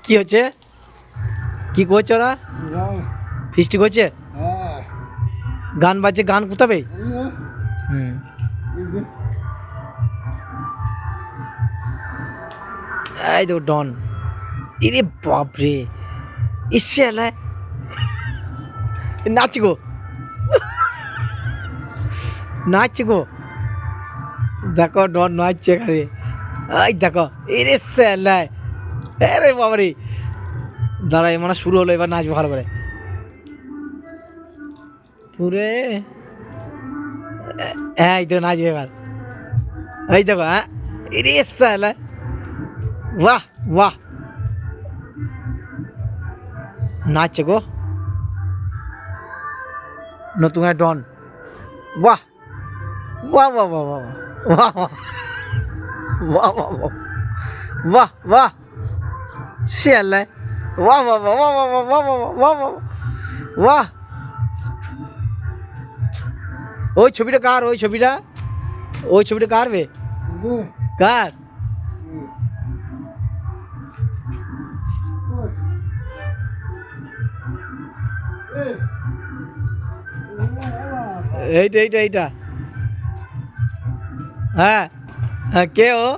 কি হচ্ছে? কি করছে ওরা? ফিস্টি করছে? গান বাজছে, গান কোথাবে? হুম। এই তো ডন। ইরে বাপরে, ইসে এলায় নাচ গো, নাচ গো, দেখো ডন নাচছে এখানে। এই দেখো, ইরে সেলায়, আরে বাবারে, দাঁড়া মানে শুরু হলো, এবার নাচবো ভালো করে। পুরে হ্যাঁ, এই তো নাচবে এবার। এই দেখো, হ্যাঁ, ইরে সেলায়, বাহ বাহ, নাচছে গো নতুন ডন। বাহ বাহ বাহ বাহ বাহ বাহ বাহ বাহ বাহ বাহ বাহ, সেলায়, বাহ বাহ বাহ বাহ বাহ বাহ বাহ বাহ বাহ বাহ। ওই ছবিটা কার? ওই ছবিটা, ওই ছবিটা কার বে? কার? এইটা এইটা এইটা, হ্যাঁ হ্যাঁ, কে ও?